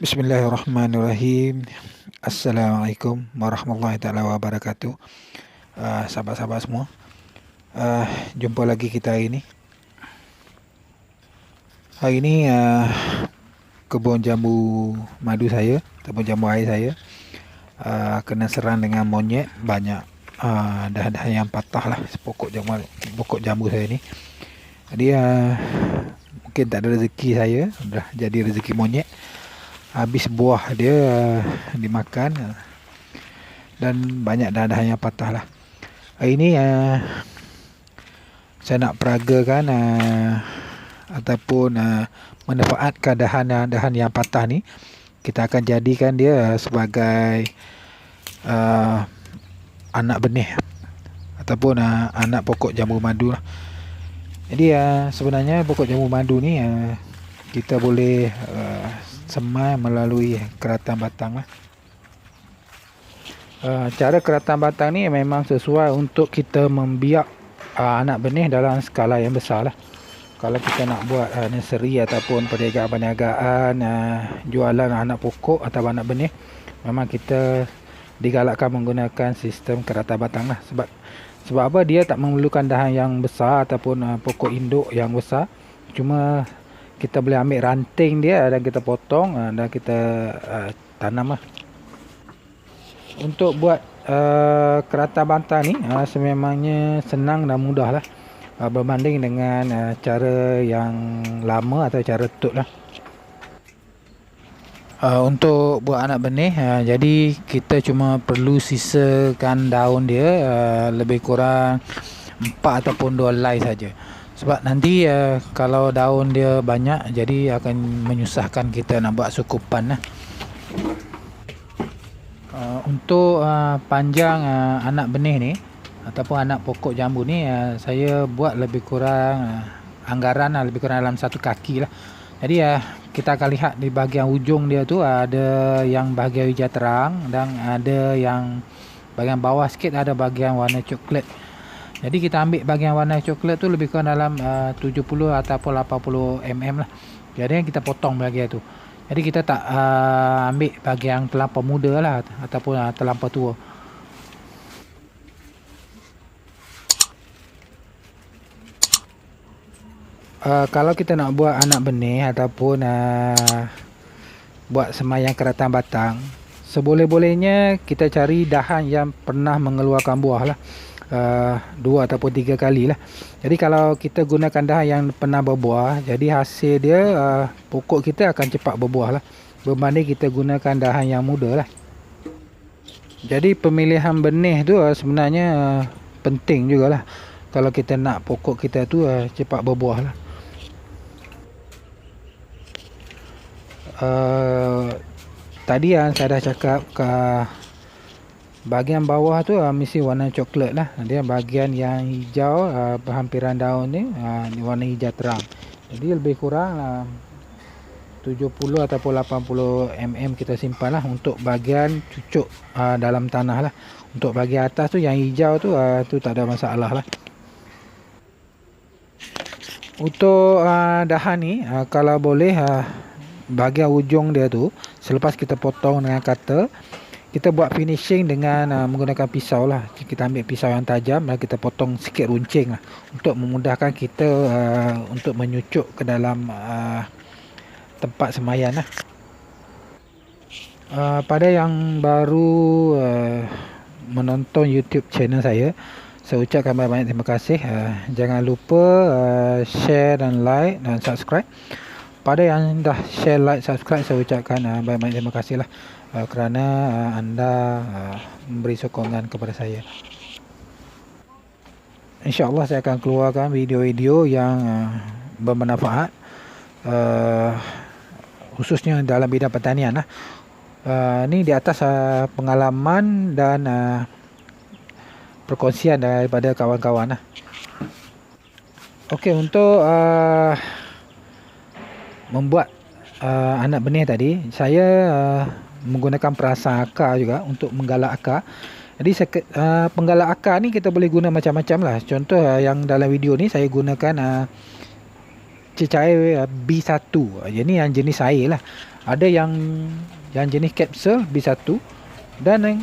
Bismillahirrahmanirrahim. Assalamualaikum warahmatullahi taala wabarakatuh. Sahabat-sahabat semua, jumpa lagi kita hari ini. Hari ini kebun jambu madu saya ataupun jambu air saya kena serang dengan monyet. Banyak dahan-dahan yang patah lah pokok jambu saya ni. Jadi mungkin tak ada rezeki saya, dah jadi rezeki monyet. Habis buah dia dimakan dan banyak dahan-dahan yang patah lah. Hari ini saya nak peragakan ataupun manfaatkan dahan-dahan yang patah ni. Kita akan jadikan dia sebagai anak benih ataupun anak pokok jambu madu lah. Jadi sebenarnya pokok jambu madu ni kita boleh semai melalui keratan batang lah. Cara keratan batang ni memang sesuai untuk kita membiak anak benih dalam skala yang besar lah. Kalau kita nak buat nursery ataupun perniagaan jualan anak pokok atau anak benih, memang kita digalakkan menggunakan sistem keratan batang lah. Sebab apa? Dia tak memerlukan dahan yang besar ataupun pokok induk yang besar. Cuma kita boleh ambil ranting dia dan kita potong dan kita tanam lah. Untuk buat keratan batang ni sememangnya senang dan mudah lah, berbanding dengan cara yang lama atau cara tut lah. Untuk buat anak benih, jadi kita cuma perlu sisakan daun dia lebih kurang 4 ataupun 2 helai saja. Sebab nanti kalau daun dia banyak, jadi akan menyusahkan kita nak buat sukupan lah. Untuk panjang anak benih ni ataupun anak pokok jambu ni, saya buat lebih kurang anggaran lebih kurang dalam 1 kaki lah. Jadi kita akan lihat di bahagian ujung dia tu ada yang bahagian hijau terang dan ada yang bahagian bawah sikit ada bahagian warna coklat. Jadi kita ambil bahagian warna coklat tu lebih kurang dalam 70 ataupun 80 mm lah. Jadi kita potong bahagian tu. Jadi kita tak ambil bahagian terlampau muda lah ataupun terlampau tua. Kalau kita nak buat anak benih ataupun buat semayang keratan batang, seboleh-bolehnya kita cari dahan yang pernah mengeluarkan buah lah. 2 ataupun 3 kali lah. Jadi kalau kita gunakan dahan yang pernah berbuah, jadi hasil dia pokok kita akan cepat berbuah lah, berbanding kita gunakan dahan yang muda lah. Jadi pemilihan benih tu sebenarnya penting jugalah kalau kita nak pokok kita tu cepat berbuah lah. Tadi saya dah cakap bahagian bawah tu mesti warna coklat lah. Dia bahagian yang hijau, berhampiran daun ni warna hijau terang. Jadi lebih kurang 70 ataupun 80 mm kita simpan lah untuk bahagian cucuk dalam tanah lah. Untuk bahagian atas tu yang hijau tu tak ada masalah lah. Untuk dahan ni kalau boleh bahagian ujung dia tu selepas kita potong dengan cutter, kita buat finishing dengan menggunakan pisau lah. Kita ambil pisau yang tajam dan kita potong sikit runcing lah, untuk memudahkan kita untuk menyucuk ke dalam tempat semaian lah. Pada yang baru menonton YouTube channel saya ucapkan banyak-banyak terima kasih. Jangan lupa share dan like dan subscribe. Pada yang dah share, like, subscribe, saya ucapkan banyak-banyak terima kasih lah kerana anda memberi sokongan kepada saya. InsyaAllah saya akan keluarkan video-video yang bermanfaat, khususnya dalam bidang pertanian lah. Ni di atas pengalaman dan perkongsian daripada kawan-kawan lah. Okey, untuk membuat anak benih tadi, saya menggunakan perasan akar juga untuk menggalak akar. Jadi penggalak akar ni kita boleh guna macam-macam lah. Contoh yang dalam video ni saya gunakan cecair B1. Ini yang jenis air lah. Ada yang jenis kapsul B1, dan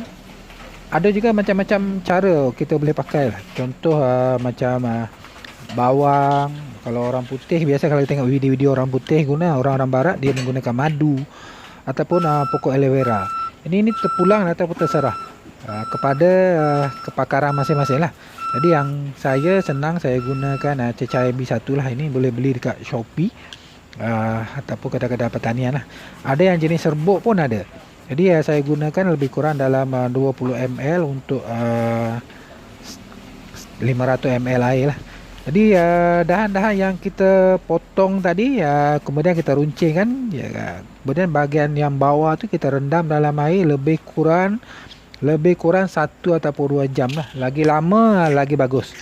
ada juga macam-macam cara kita boleh pakai lah. Contoh macam bawang. Kalau orang putih, biasa kalau tengok video-video orang putih guna, orang-orang barat dia menggunakan madu ataupun pokok aloe vera. Ini terpulang ataupun terserah kepada kepakaran masing-masing lah. Jadi yang saya senang, saya gunakan cecair B1 lah. Ini boleh beli dekat Shopee ataupun kedai-kedai pertanian lah. Ada yang jenis serbuk pun ada. Jadi saya gunakan lebih kurang dalam 20 ml untuk 500 ml air lah. Jadi dahan-dahan yang kita potong tadi kemudian kita runcing kan, kemudian bahagian yang bawah tu kita rendam dalam air lebih kurang 1 ataupun 2 jam lah. Lagi lama lagi bagus.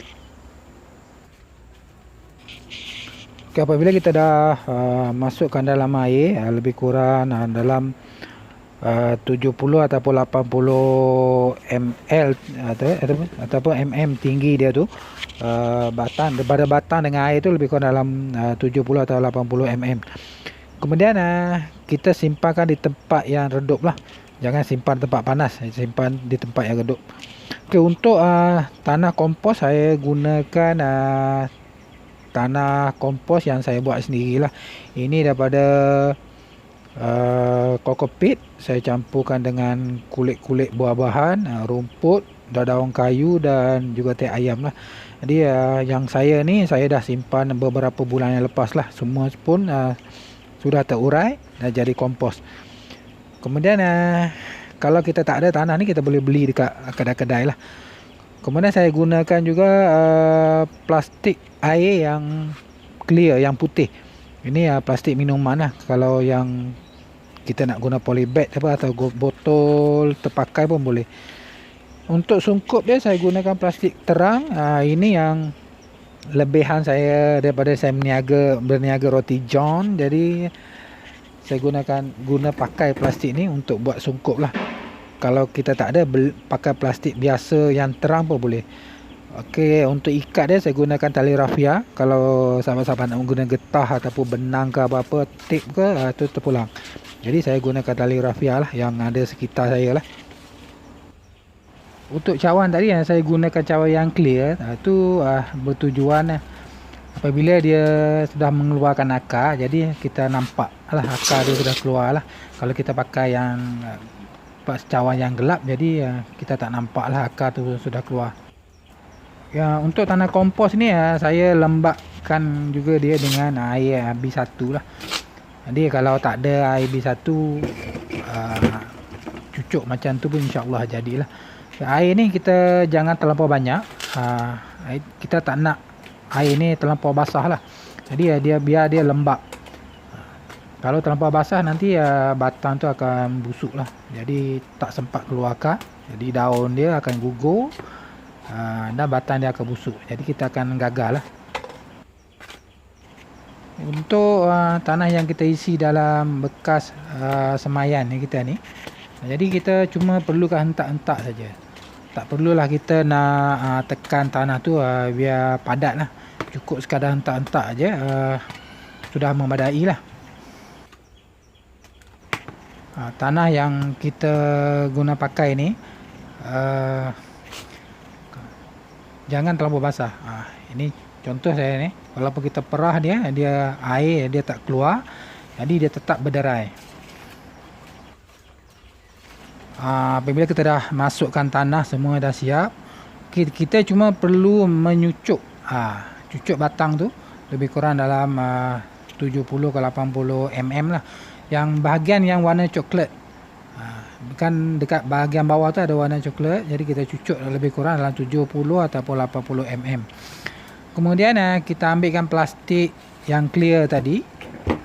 Okay, apabila kita dah masukkan dalam air lebih kurang dalam 70 ataupun 80 ml ataupun mm tinggi dia tu, batang, daripada batang dengan air tu lebih kurang dalam 70 atau 80 mm. Kemudian kita simpankan di tempat yang redup lah. Jangan simpan tempat panas, simpan di tempat yang redup. Okay, untuk tanah kompos, saya gunakan tanah kompos yang saya buat sendirilah. Ini daripada kokopit. Saya campurkan dengan kulit-kulit buah-bahan, rumput, daun kayu dan juga teh ayam lah. Jadi yang saya ni, saya dah simpan beberapa bulan yang lepas lah. Semua pun sudah terurai dan jadi kompos. Kemudian kalau kita tak ada tanah ni, kita boleh beli dekat kedai-kedai lah. Kemudian saya gunakan juga plastik air yang clear, yang putih. Ini plastik minuman lah. Kalau yang kita nak guna polybag atau botol terpakai pun boleh. Untuk sungkup dia, saya gunakan plastik terang. Ini yang lebihan saya daripada saya berniaga roti john. Jadi saya guna pakai plastik ni untuk buat sungkup lah. Kalau kita tak ada, pakai plastik biasa yang terang pun boleh. Okey, untuk ikat dia saya gunakan tali rafia. Kalau sahabat-sahabat nak menggunakan getah ataupun benang ke apa-apa, tip ke, tu terpulang. Jadi saya gunakan tali rafia lah yang ada sekitar saya lah. Untuk cawan tadi yang saya gunakan cawan yang clear, tu bertujuan apabila dia sudah mengeluarkan akar, jadi kita nampak lah akar dia sudah keluar lah. Kalau kita pakai yang cawan yang gelap, jadi kita tak nampak lah akar tu sudah keluar. Ya, untuk tanah kompos ni saya lembapkan juga dia dengan air B1 lah. Jadi kalau tak ada air B1, cucuk macam tu pun insya-Allah jadilah. Air ni kita jangan terlampau banyak. Kita tak nak air ni terlampau basah lah. Jadi biar dia lembap. Kalau terlampau basah nanti batang tu akan busuk lah. Jadi tak sempat keluar akar. Jadi daun dia akan gugur. Dan batang dia akan busuk. Jadi kita akan gagal lah. Untuk tanah yang kita isi dalam bekas semayan ni kita ni, jadi kita cuma perlukan hentak-hentak saja. Tak perlulah kita nak tekan tanah tu biar padat lah. Cukup sekadar hentak-hentak aja, sudah memadai lah. Tanah yang kita guna pakai ni jangan terlalu basah. Ini contoh saya ni, walaupun kita perah dia air dia tak keluar, jadi dia tetap berderai. Apabila kita dah masukkan tanah, semua dah siap, kita cuma perlu menyucuk cucuk batang tu lebih kurang dalam 70 ke 80 mm lah. Yang bahagian yang warna coklat, bukan dekat bahagian bawah tu ada warna coklat, jadi kita cucuk lebih kurang dalam 70 ataupun 80 mm. Kemudian kita ambilkan plastik yang clear tadi,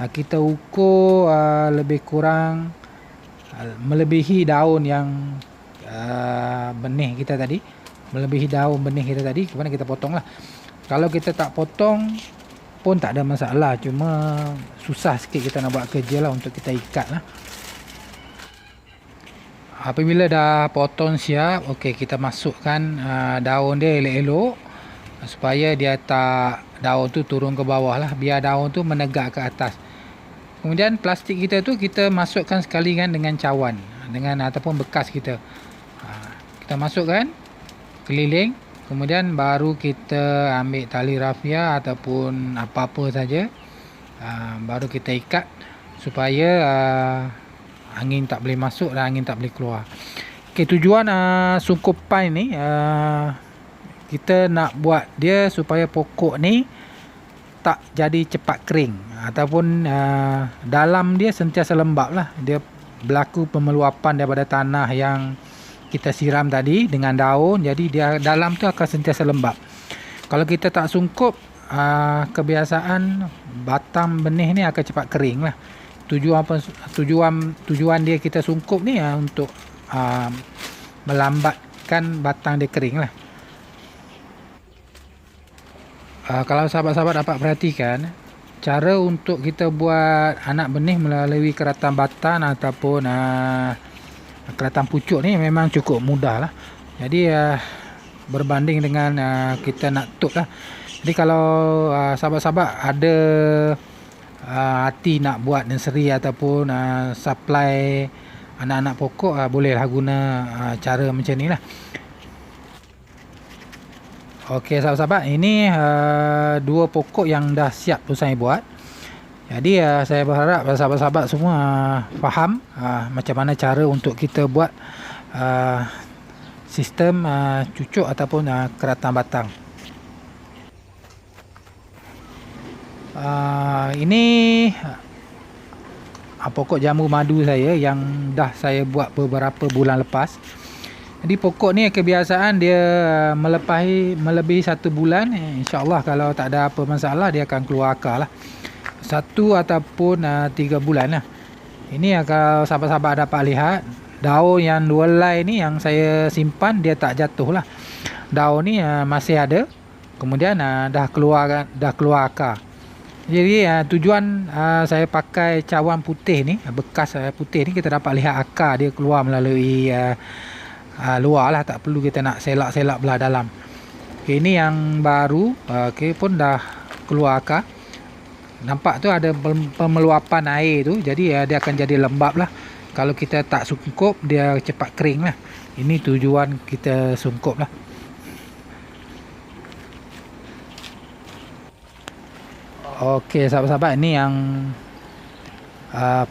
kita ukur lebih kurang melebihi daun yang benih kita tadi, kemudian kita potong lah. Kalau kita tak potong pun tak ada masalah, cuma susah sikit kita nak buat kerja lah untuk kita ikat lah. Apabila dah potong siap, okey, kita masukkan daun dia elok-elok. supaya dia tak daun tu turun ke bawah lah, biar daun tu menegak ke atas. Kemudian plastik kita tu kita masukkan sekali kan dengan cawan, dengan ataupun bekas kita. Kita masukkan keliling, kemudian baru kita ambil tali rafia ataupun apa-apa saja, baru kita ikat supaya angin tak boleh masuk dan angin tak boleh keluar. Okay, tujuan sungkupan ni kita nak buat dia supaya pokok ni tak jadi cepat kering, ataupun dalam dia sentiasa lembap lah. Dia berlaku pemeluapan daripada tanah yang kita siram tadi dengan daun, jadi dia dalam tu akan sentiasa lembap. Kalau kita tak sungkup, kebiasaan batang benih ni akan cepat kering lah. Tujuan dia kita sungkup ni untuk melambatkan batang dia kering lah. Kalau sahabat-sahabat dapat perhatikan, cara untuk kita buat anak benih melalui keratan batang ataupun keratan pucuk ni memang cukup mudah lah. Jadi berbanding dengan kita nak tut lah. Jadi kalau sahabat-sahabat ada hati nak buat nursery ataupun supply anak-anak pokok, bolehlah guna cara macam ni lah. Okey sahabat-sahabat, ini dua pokok yang dah siap untuk saya buat. Jadi saya berharap sahabat-sahabat semua faham macam mana cara untuk kita buat sistem cucuk ataupun keratan batang. Ini pokok jambu madu saya yang dah saya buat beberapa bulan lepas. Jadi pokok ni kebiasaan dia melebihi 1 bulan, insya-Allah kalau tak ada apa masalah dia akan keluar akar lah. 1 ataupun 3 bulan lah. Ini kalau sahabat-sahabat dapat lihat, daun yang 2 helai ni yang saya simpan dia tak jatuh lah. Daun ni masih ada. Kemudian dah keluar akar. Jadi tujuan saya pakai cawan putih ni, bekas putih ni, kita dapat lihat akar dia keluar melalui luar lah, tak perlu kita nak selak-selak belah dalam. Okay, ini yang baru, pun dah keluar akar. Nampak tu ada pemeluapan air tu, jadi dia akan jadi lembap lah. Kalau kita tak sungkup, dia cepat kering lah. Ini tujuan kita sungkup lah. Okey sahabat-sahabat, ini yang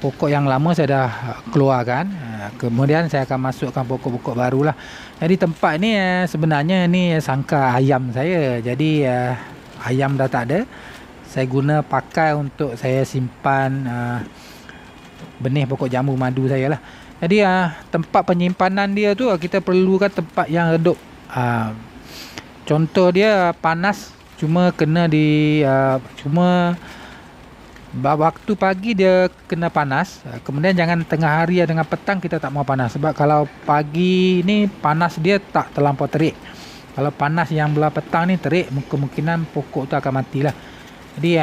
pokok yang lama saya dah keluarkan. Kemudian saya akan masukkan pokok-pokok baru lah. Jadi tempat ni sebenarnya ni sangka ayam saya. Jadi ayam dah tak ada. Saya guna pakai untuk saya simpan benih pokok jambu madu saya lah. Jadi tempat penyimpanan dia tu kita perlukan tempat yang redup. Contoh dia panas, cuma kena cuma waktu pagi dia kena panas. Kemudian jangan tengah hari dengan petang kita tak mau panas. Sebab kalau pagi ni panas dia tak terlampau terik. Kalau panas yang belah petang ni terik, kemungkinan pokok tu akan matilah. Jadi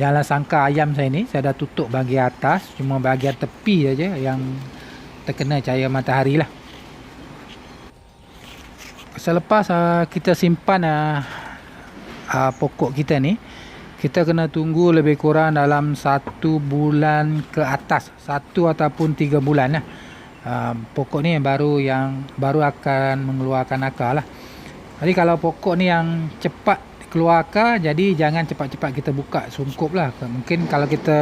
janganlah sangka ayam saya ni saya dah tutup bahagian atas, cuma bahagian tepi saja yang terkena cahaya matahari lah. Selepas kita simpan pokok kita ni, kita kena tunggu lebih kurang dalam 1 bulan ke atas, 1 ataupun 3 bulan lah. Pokok ni baru akan mengeluarkan akar lah. Jadi kalau pokok ni yang cepat keluar akar, jadi jangan cepat-cepat kita buka sungkup lah. Mungkin kalau kita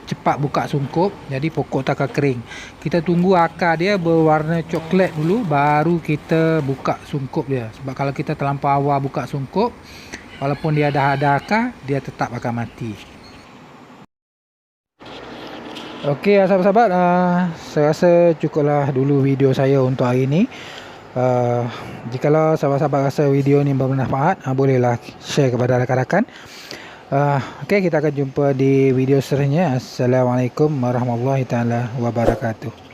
cepat buka sungkup, jadi pokok tak akan kering. Kita tunggu akar dia berwarna coklat dulu, baru kita buka sungkup dia. Sebab kalau kita terlampau awal buka sungkup, walaupun dia dah ada akar, dia tetap akan mati. Okey sahabat-sahabat, saya rasa cukuplah dulu video saya untuk hari ini. Jikalau sahabat-sahabat rasa video ni bermanfaat, bolehlah share kepada rakan-rakan. Okey, kita akan jumpa di video seterusnya. Assalamualaikum warahmatullahi taala wabarakatuh.